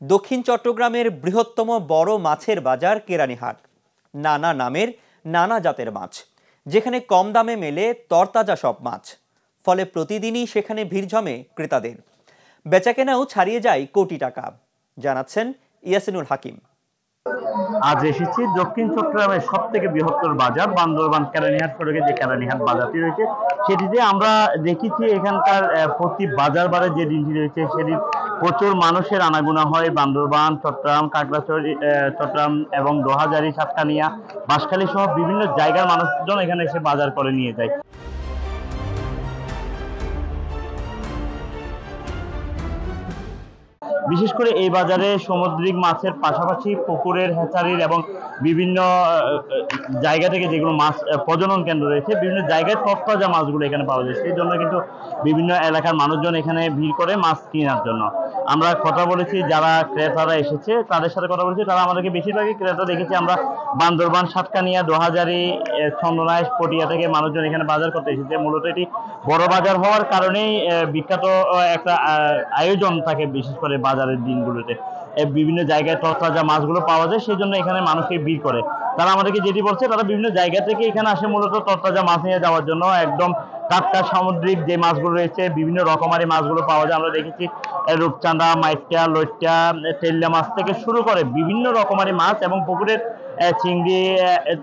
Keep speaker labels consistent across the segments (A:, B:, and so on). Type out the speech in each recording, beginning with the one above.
A: দক্ষিণ চট্টগ্রামের বৃহত্তম বড় মাছের বাজার কেরানীহাট। নানা নামের নানা জাতের মাছ, যেখানে কম দামে মেলে তরতাজা সব মাছ। ফলে প্রতিদিনই সেখানে ভিড় জমে ক্রেতাদের। বেচাকেনাও ছাড়িয়ে যায় কোটি টাকা, জানাচ্ছেন ইয়াসিনুল হাকিম।
B: আজ এসেছি দক্ষিণ চট্টগ্রামের সব থেকে বৃহত্তর বাজার বান্দরবান কেরানীহাট সড়কে যে কেরানীহাট বাজারটি রয়েছে সেটিতে আমরা দেখেছি এখানকার প্রতি বাজার বারে যে দিনটি রয়েছে সেদিন প্রচুর মানুষের আনাগোনা হয়। বান্দরবান, চট্টগ্রাম, খাগড়াছড়ি, চট্টগ্রাম এবং দোহাজারী, সাতকানিয়া, বাঁশখালী সহ বিভিন্ন জায়গার মানুষজন এখানে এসে বাজার করে নিয়ে যায়। বিশেষ করে এই বাজারে সামুদ্রিক মাছের পাশাপাশি পুকুরের, হ্যাচারির এবং বিভিন্ন জায়গা থেকে যেগুলো মাছ প্রজনন কেন্দ্র রয়েছে, বিভিন্ন জায়গায় তরতাজা মাছগুলো এখানে পাওয়া যায়। সেই জন্য কিন্তু বিভিন্ন এলাকার মানুষজন এখানে ভিড় করে মাছ কেনার জন্য। আমরা কথা বলেছি যারা ক্রেতারা এসেছে তাদের সাথে কথা বলেছি, তারা আমাদেরকে বেশিরভাগই ক্রেতা দেখেছি আমরা বান্দরবান, সাতকানিয়া, দোহাজারী, চন্দনাইশ, পটিয়া থেকে মানুষজন এখানে বাজার করতে এসেছে। মূলত এটি বড় বাজার হওয়ার কারণেই বিখ্যাত একটা আয়োজন থাকে বিশেষ করে বাজারের দিনগুলোতে। বিভিন্ন জায়গায় তরতাজা মাছগুলো পাওয়া যায়, সেই জন্য এখানে মানুষকে ভিড় করে। তারা আমাদেরকে যেটি বলছে, তারা বিভিন্ন জায়গা থেকে এখানে আসে মূলত তরতাজা মাছ নিয়ে যাওয়ার জন্য। একদম টাটকা সামুদ্রিক যে মাছগুলো রয়েছে, বিভিন্ন রকমারি মাছগুলো পাওয়া যায়। আমরা দেখেছি রূপচাঁদা, মাইকা, লইট্টা, তেল্লা মাছ থেকে শুরু করে বিভিন্ন রকমারি মাছ এবং পুকুরের চিংড়ি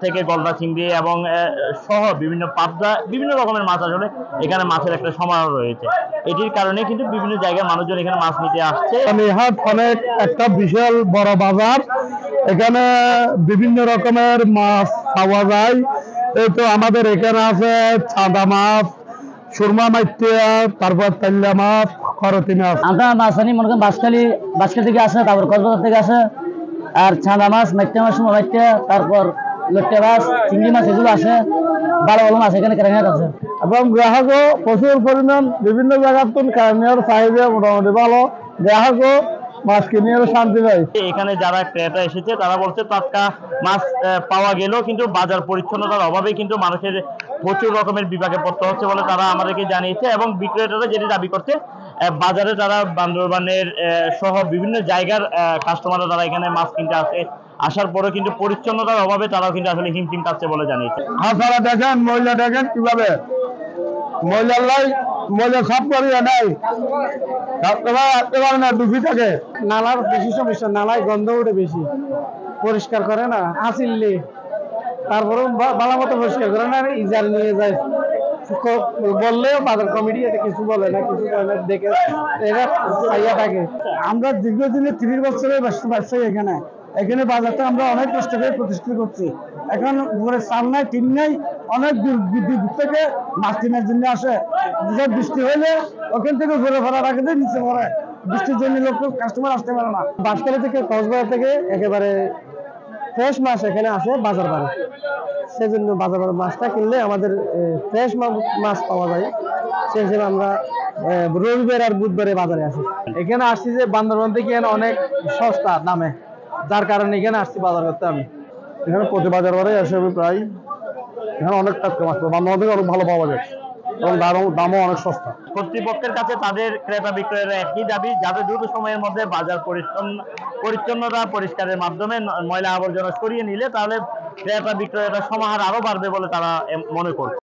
B: থেকে গলদা চিংড়ি এবং সহ বিভিন্ন পাবদা, বিভিন্ন রকমের মাছ। আসলে এখানে মাছের একটা সমারোহ রয়েছে। এটির কারণে কিন্তু বিভিন্ন জায়গায় মানুষজন এখানে মাছ নিতে আসছে।
C: হাট অনেক একটা বিশাল বড় বাজার, এখানে বিভিন্ন রকমের মাছ পাওয়া যায়। এই তো আমাদের এখানে আছে চাঁদা মাছ, সুরমা মাইটিয়া, তারপর তেল্লা মাছ, করতি মাছ।
D: আমরা মাছ আনি মনে করেন বাঁশখালী থেকে আসে, তারপর কক্সবাজার থেকে আসে। আর চাঁদা মাছ, মাইটিয়া মাছ, সুরমা মাইটিয়া, তারপর লইট্টা মাছ, চিংড়ি মাছ, এগুলো আসে। ভালো ভালো মাছ এখানে কেরানীহাট আছে।
C: এবং গ্রাহকও প্রচুর পরিমাণ বিভিন্ন জায়গার তো কেরানীহাট চাহিদা মোটামুটি ভালো, গ্রাহকও মাছ কিনে শান্তি পায়।
B: এখানে যারা ক্রেতা এসেছে তারা বলছে টাটকা মাছ পাওয়া গেলেও কিন্তু বাজার পরিচ্ছন্নতার অভাবে কিন্তু মানুষের প্রচুর রকমের বিপাকে পড়তে হচ্ছে বলে তারা আমাদেরকে জানিয়েছে। এবং বিক্রেতারা যেটি দাবি করছে, বাজারে তারা বান্দরবানের সহ বিভিন্ন জায়গার কাস্টমাররা তারা এখানে মাছ কিনতে আসে, আসার পরে কিন্তু পরিচ্ছন্নতার অভাবে তারাও কিন্তু আসলে হিমশিম খাচ্ছে বলে জানিয়েছে।
C: হাসারা দেখেন, মহিলা দেখেন কিভাবে মহিলা সব করিয়া নাই, একেবারে না ডুবি থাকে। নালার বেশি সমস্যা, নালায় গন্ধ উঠে বেশি, পরিষ্কার করে না আসিল্লি, তারপরে ভালো মতো পরিষ্কার করে না, ইজার নিয়ে যায়। বললেও বাজার কমিটি এটা কিছু বলে না, কিছু বলে না, দেখে এরা চাইয়া থাকে। আমরা দীর্ঘদিনে 30 বছরের ব্যবসায়ী এখানে বাজারটা আমরা অনেক কষ্ট করে প্রতিষ্ঠিত করছি। এখন ঘরে চাল নাই, টিন নাই, অনেক দূর থেকে মাছ কেনার জন্য আসে। বৃষ্টি হইলে ওখান থেকে ঘুরে ফেরা রাখে দেয়, নিচে পড়ে, বৃষ্টির জন্য লোক কাস্টমার আসতে পারে না। বাঁশখালী থেকে, কক্সবাজার থেকে একেবারে ফ্রেশ মাছ এখানে আসে বাজার বারে। সেজন্য বাজার মাছটা কিনলে আমাদের ফ্রেশ মাছ পাওয়া যায়। সেই হিসেবে আমরা রবিবার আর বুধবারে বাজারে আসি। এখানে আসছি যে বান্দরবান থেকে অনেক সস্তা দামে, যার কারণে এখানে আসছি বাজার করতে। আমি এখানে প্রতি বাজার বারে আসে আমি প্রায়, এখানে অনেক টাটকা মাছ বান্দরবান থেকে অনেক ভালো পাওয়া যায় এবং দামও অনেক সস্তা।
B: কর্তৃপক্ষের কাছে তাদের ক্রেতা বিক্রয়ের একই দাবি, যাতে দ্রুত সময়ের মধ্যে বাজার পরিচ্ছন্নতা পরিষ্কারের মাধ্যমে ময়লা আবর্জনা সরিয়ে নিলে তাহলে ক্রেতা বিক্রয়ের সমাহার আরো বাড়বে বলে তারা মনে করছে।